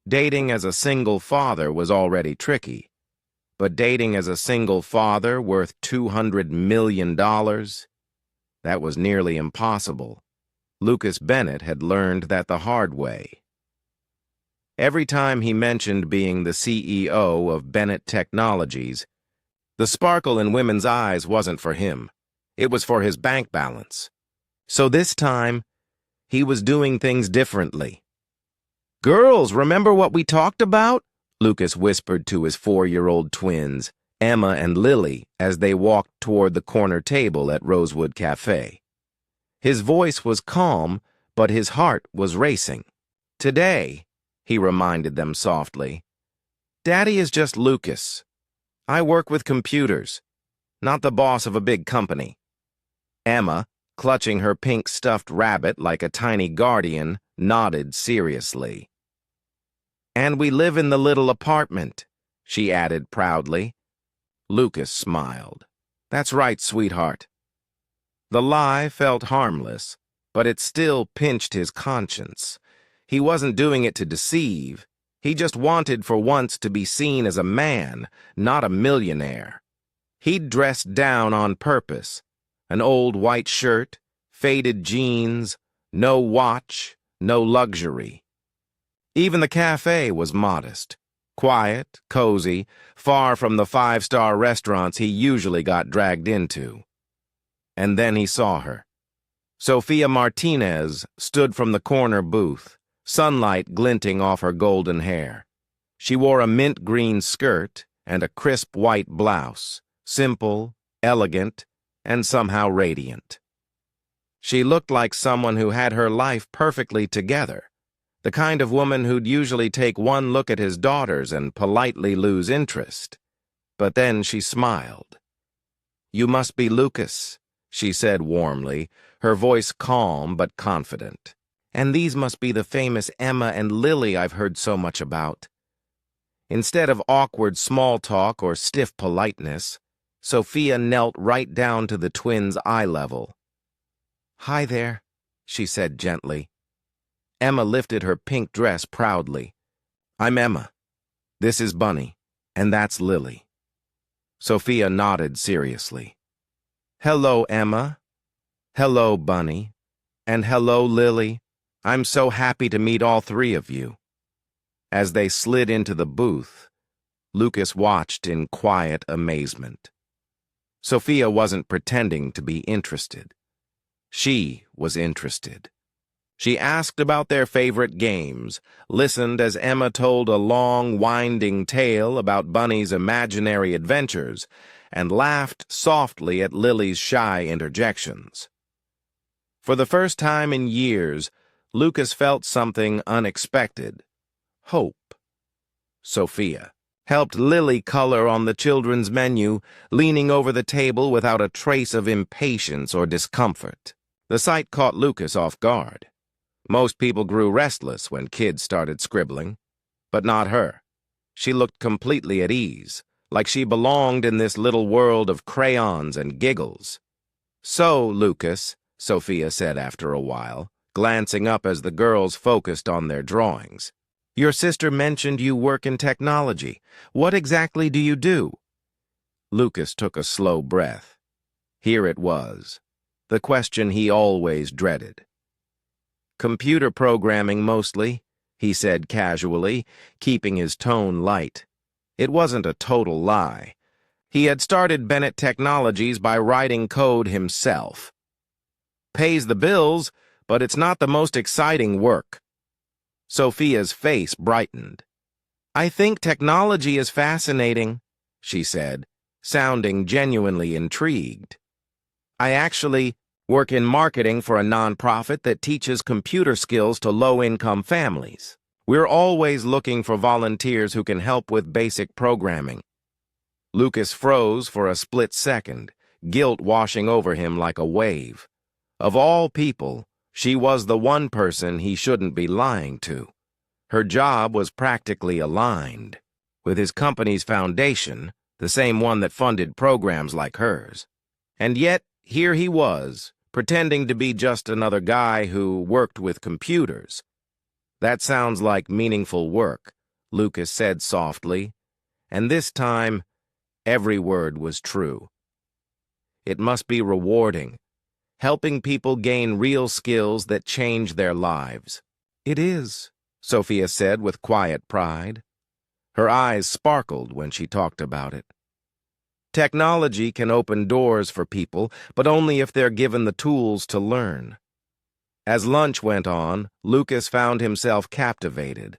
Dating as a single father was already tricky, but dating as a single father worth $200 million? That was nearly impossible. Lucas Bennett had learned that the hard way. Every time he mentioned being the CEO of Bennett Technologies, the sparkle in women's eyes wasn't for him. It was for his bank balance. So this time, he was doing things differently. "Girls, remember what we talked about?" Lucas whispered to his 4-year-old twins, Emma and Lily, as they walked toward the corner table at Rosewood Cafe. His voice was calm, but his heart was racing. "Today," he reminded them softly, "Daddy is just Lucas. I work with computers, not the boss of a big company." Emma, clutching her pink stuffed rabbit like a tiny guardian, nodded seriously. "And we live in the little apartment," she added proudly. Lucas smiled. "That's right, sweetheart." The lie felt harmless, but it still pinched his conscience. He wasn't doing it to deceive. He just wanted for once to be seen as a man, not a millionaire. He'd dressed down on purpose. An old white shirt, faded jeans, no watch, no luxury. Even the cafe was modest, quiet, cozy, far from the 5-star restaurants he usually got dragged into. And then he saw her. Sophia Martinez stood from the corner booth, sunlight glinting off her golden hair. She wore a mint green skirt and a crisp white blouse, simple, elegant, and somehow radiant. She looked like someone who had her life perfectly together, the kind of woman who'd usually take one look at his daughters and politely lose interest. But then she smiled. "You must be Lucas," she said warmly, her voice calm but confident. "And these must be the famous Emma and Lily I've heard so much about." Instead of awkward small talk or stiff politeness, Sophia knelt right down to the twins' eye level. "Hi there," she said gently. Emma lifted her pink dress proudly. "I'm Emma. This is Bunny, and that's Lily." Sophia nodded seriously. "Hello, Emma. Hello, Bunny. And hello, Lily. I'm so happy to meet all three of you." As they slid into the booth, Lucas watched in quiet amazement. Sophia wasn't pretending to be interested. She was interested. She asked about their favorite games, listened as Emma told a long, winding tale about Bunny's imaginary adventures, and laughed softly at Lily's shy interjections. For the first time in years, Lucas felt something unexpected. Hope. Sophia helped Lily color on the children's menu, leaning over the table without a trace of impatience or discomfort. The sight caught Lucas off guard. Most people grew restless when kids started scribbling, but not her. She looked completely at ease, like she belonged in this little world of crayons and giggles. "So, Lucas," Sophia said after a while, glancing up as the girls focused on their drawings, "your sister mentioned you work in technology. What exactly do you do?" Lucas took a slow breath. Here it was, the question he always dreaded. "Computer programming mostly," he said casually, keeping his tone light. It wasn't a total lie. He had started Bennett Technologies by writing code himself. "Pays the bills, but it's not the most exciting work." Sophia's face brightened. "I think technology is fascinating," she said, sounding genuinely intrigued. "I actually work in marketing for a nonprofit that teaches computer skills to low-income families. We're always looking for volunteers who can help with basic programming." Lucas froze for a split second, guilt washing over him like a wave. Of all people, she was the one person he shouldn't be lying to. Her job was practically aligned with his company's foundation, the same one that funded programs like hers. And yet, here he was, pretending to be just another guy who worked with computers. That sounds like meaningful work, Lucas said softly, and this time every word was true. It must be rewarding, helping people gain real skills that change their lives. It is, Sophia said with quiet pride. Her eyes sparkled when she talked about it. Technology can open doors for people, but only if they're given the tools to learn. As lunch went on, Lucas found himself captivated,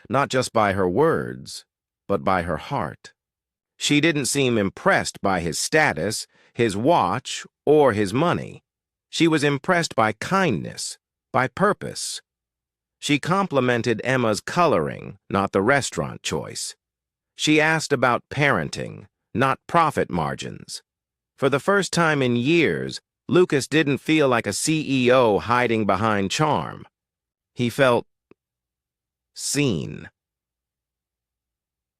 not just by her words, but by her heart. She didn't seem impressed by his status, his watch, or his money. She was impressed by kindness, by purpose. She complimented Emma's coloring, not the restaurant choice. She asked about parenting, not profit margins. For the first time in years, Lucas didn't feel like a CEO hiding behind charm. He felt seen.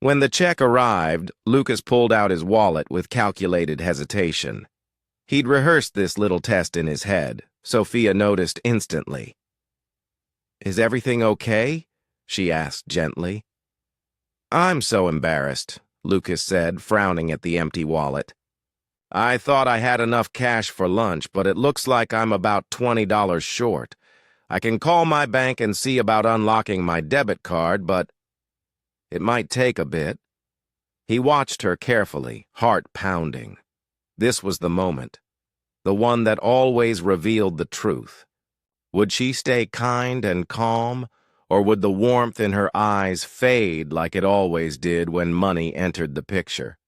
When the check arrived, Lucas pulled out his wallet with calculated hesitation. He'd rehearsed this little test in his head. Sophia noticed instantly. "Is everything okay?" she asked gently. "I'm so embarrassed," Lucas said, frowning at the empty wallet. "I thought I had enough cash for lunch, but it looks like I'm about $20 short. I can call my bank and see about unlocking my debit card, but it might take a bit." He watched her carefully, heart pounding. This was the moment, the one that always revealed the truth. Would she stay kind and calm, or would the warmth in her eyes fade like it always did when money entered the picture?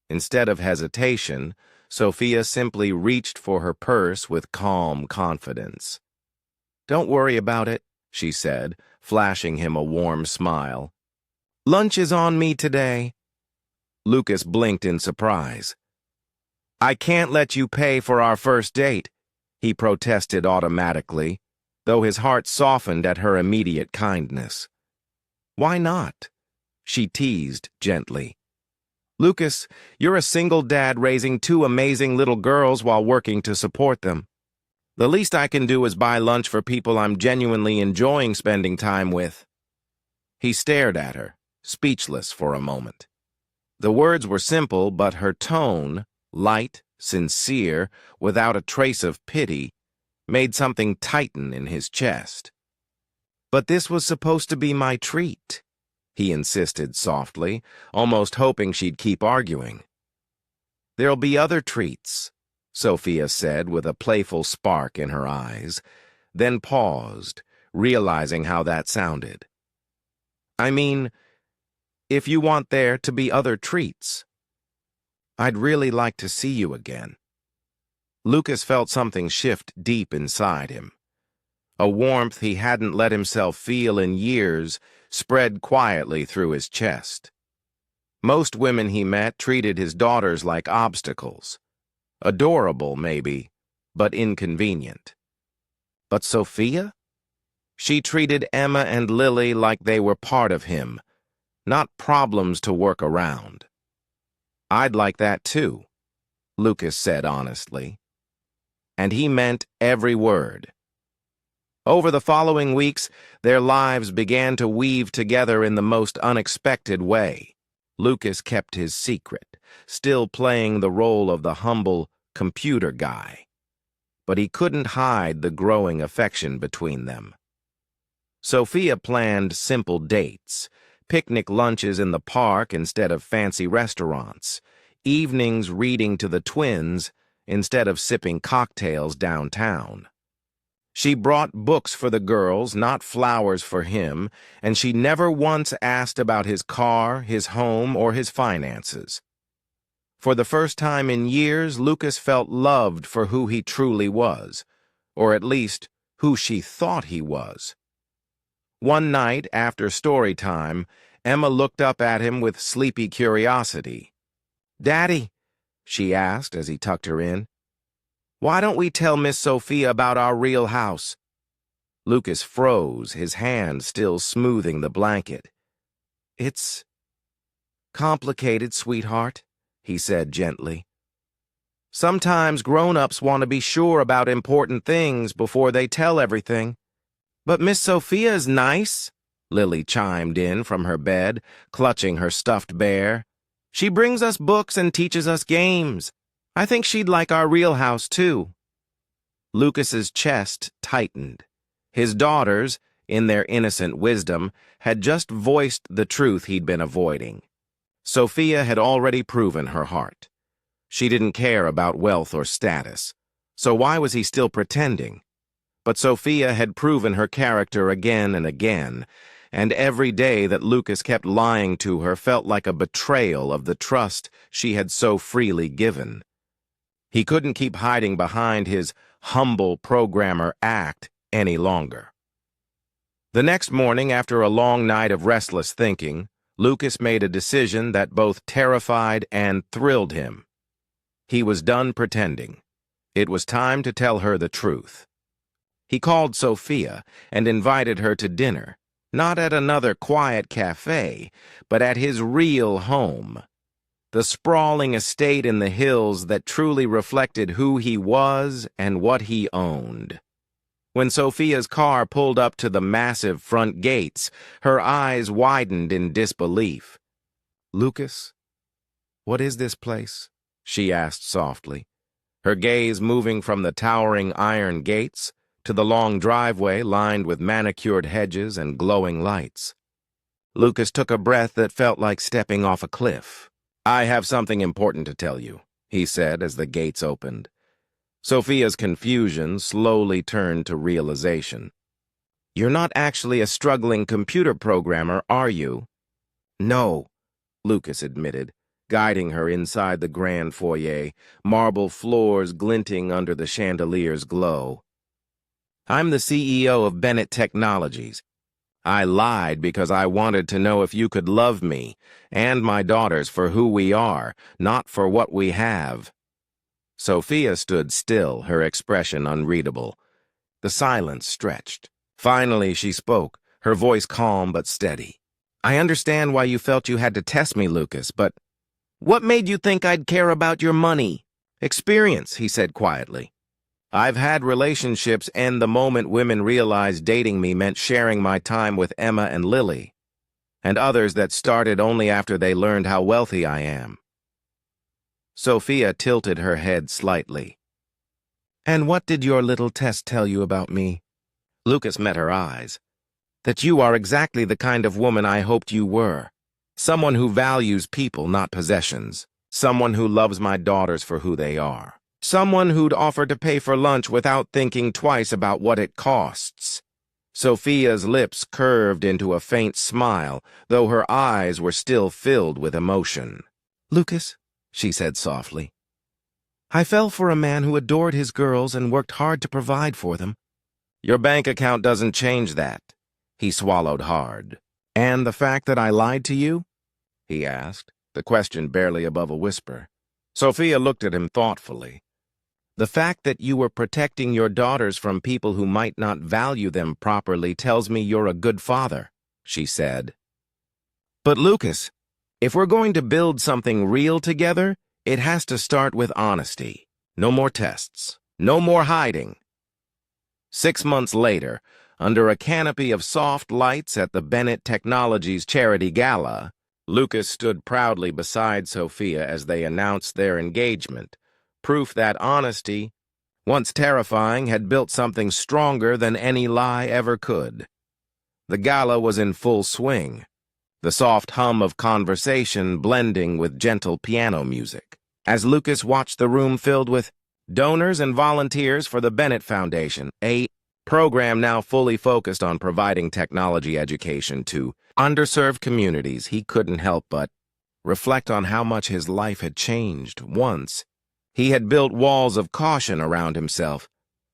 Instead of hesitation, Sophia simply reached for her purse with calm confidence. "Don't worry about it," she said, flashing him a warm smile. "Lunch is on me today." Lucas blinked in surprise. "I can't let you pay for our first date," he protested automatically, though his heart softened at her immediate kindness. "Why not?" she teased gently. "Lucas, you're a single dad raising two amazing little girls while working to support them. The least I can do is buy lunch for people I'm genuinely enjoying spending time with." He stared at her, speechless for a moment. The words were simple, but her tone, light, sincere, without a trace of pity, made something tighten in his chest. "But this was supposed to be my treat," he insisted softly, almost hoping she'd keep arguing. "There'll be other treats," Sophia said with a playful spark in her eyes, then paused, realizing how that sounded. "I mean, if you want there to be other treats. I'd really like to see you again." Lucas felt something shift deep inside him. A warmth he hadn't let himself feel in years spread quietly through his chest. Most women he met treated his daughters like obstacles. Adorable, maybe, but inconvenient. But Sophia? She treated Emma and Lily like they were part of him, not problems to work around. "I'd like that too," Lucas said honestly. And he meant every word. Over the following weeks, their lives began to weave together in the most unexpected way. Lucas kept his secret, still playing the role of the humble computer guy. But he couldn't hide the growing affection between them. Sophia planned simple dates, picnic lunches in the park instead of fancy restaurants, evenings reading to the twins instead of sipping cocktails downtown. She brought books for the girls, not flowers for him, and she never once asked about his car, his home, or his finances. For the first time in years, Lucas felt loved for who he truly was, or at least who she thought he was. One night, after story time, Emma looked up at him with sleepy curiosity. "Daddy," she asked as he tucked her in, "why don't we tell Miss Sophia about our real house?" Lucas froze, his hand still smoothing the blanket. "It's complicated, sweetheart," he said gently. "Sometimes grown-ups want to be sure about important things before they tell everything." "But Miss Sophia's nice," Lily chimed in from her bed, clutching her stuffed bear. "She brings us books and teaches us games. I think she'd like our real house, too." Lucas's chest tightened. His daughters, in their innocent wisdom, had just voiced the truth he'd been avoiding. Sophia had already proven her heart. She didn't care about wealth or status, so why was he still pretending? But Sophia had proven her character again and again, and every day that Lucas kept lying to her felt like a betrayal of the trust she had so freely given. He couldn't keep hiding behind his humble programmer act any longer. The next morning, after a long night of restless thinking, Lucas made a decision that both terrified and thrilled him. He was done pretending. It was time to tell her the truth. He called Sophia and invited her to dinner, not at another quiet cafe, but at his real home, the sprawling estate in the hills that truly reflected who he was and what he owned. When Sophia's car pulled up to the massive front gates, her eyes widened in disbelief. "Lucas, what is this place?" she asked softly, her gaze moving from the towering iron gates to the long driveway lined with manicured hedges and glowing lights. Lucas took a breath that felt like stepping off a cliff. "I have something important to tell you," he said as the gates opened. Sophia's confusion slowly turned to realization. "You're not actually a struggling computer programmer, are you?" "No," Lucas admitted, guiding her inside the grand foyer, marble floors glinting under the chandelier's glow. "I'm the CEO of Bennett Technologies. I lied because I wanted to know if you could love me and my daughters for who we are, not for what we have." Sophia stood still, her expression unreadable. The silence stretched. Finally, she spoke, her voice calm but steady. "I understand why you felt you had to test me, Lucas, but what made you think I'd care about your money?" "Experience," he said quietly. "I've had relationships end the moment women realized dating me meant sharing my time with Emma and Lily, and others that started only after they learned how wealthy I am." Sophia tilted her head slightly. "And what did your little test tell you about me?" Lucas met her eyes. "That you are exactly the kind of woman I hoped you were. Someone who values people, not possessions. Someone who loves my daughters for who they are. Someone who'd offer to pay for lunch without thinking twice about what it costs." Sophia's lips curved into a faint smile, though her eyes were still filled with emotion. "Lucas," she said softly, "I fell for a man who adored his girls and worked hard to provide for them." "Your bank account doesn't change that." He swallowed hard. "And the fact that I lied to you?" he asked, the question barely above a whisper. Sophia looked at him thoughtfully. "The fact that you were protecting your daughters from people who might not value them properly tells me you're a good father," she said. "But Lucas, if we're going to build something real together, it has to start with honesty. No more tests. No more hiding." 6 months later, under a canopy of soft lights at the Bennett Technologies Charity Gala, Lucas stood proudly beside Sophia as they announced their engagement, proof that honesty, once terrifying, had built something stronger than any lie ever could. The gala was in full swing, the soft hum of conversation blending with gentle piano music. As Lucas watched the room filled with donors and volunteers for the Bennett Foundation, a program now fully focused on providing technology education to underserved communities, he couldn't help but reflect on how much his life had changed. Once, he had built walls of caution around himself,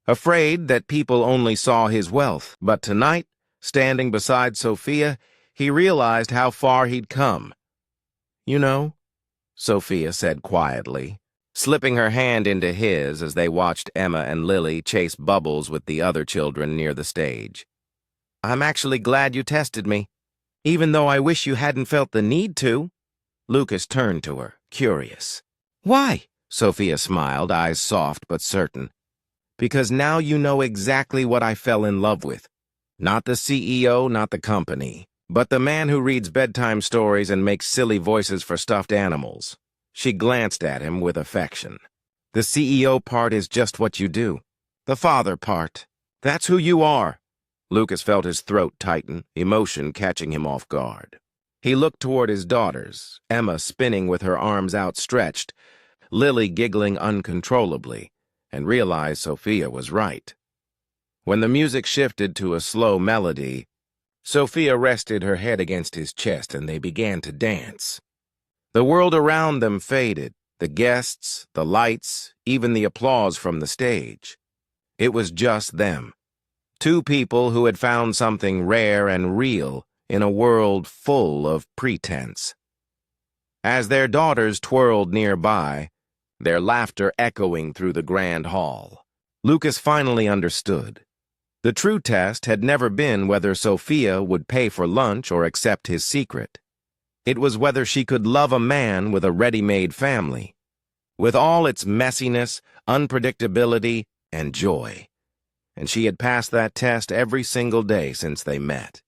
afraid that people only saw his wealth. But tonight, standing beside Sophia, he realized how far he'd come. "You know," Sophia said quietly, slipping her hand into his as they watched Emma and Lily chase Bubbles with the other children near the stage. "I'm actually glad you tested me, even though I wish you hadn't felt the need to." Lucas turned to her, curious. "Why?" Sophia smiled, eyes soft but certain. "Because now you know exactly what I fell in love with. Not the CEO, not the company. But the man who reads bedtime stories and makes silly voices for stuffed animals. She glanced at him with affection. The CEO part is just what you do. The father part. That's who you are. Lucas felt his throat tighten, emotion catching him off guard. He looked toward his daughters, Emma spinning with her arms outstretched, Lily giggling uncontrollably, and realized Sophia was right. When the music shifted to a slow melody, Sophia rested her head against his chest and they began to dance. The world around them faded, the guests, the lights, even the applause from the stage. It was just them. Two people who had found something rare and real in a world full of pretense. As their daughters twirled nearby, their laughter echoing through the grand hall, Lucas finally understood. The true test had never been whether Sophia would pay for lunch or accept his secret. It was whether she could love a man with a ready-made family, with all its messiness, unpredictability, and joy. And she had passed that test every single day since they met.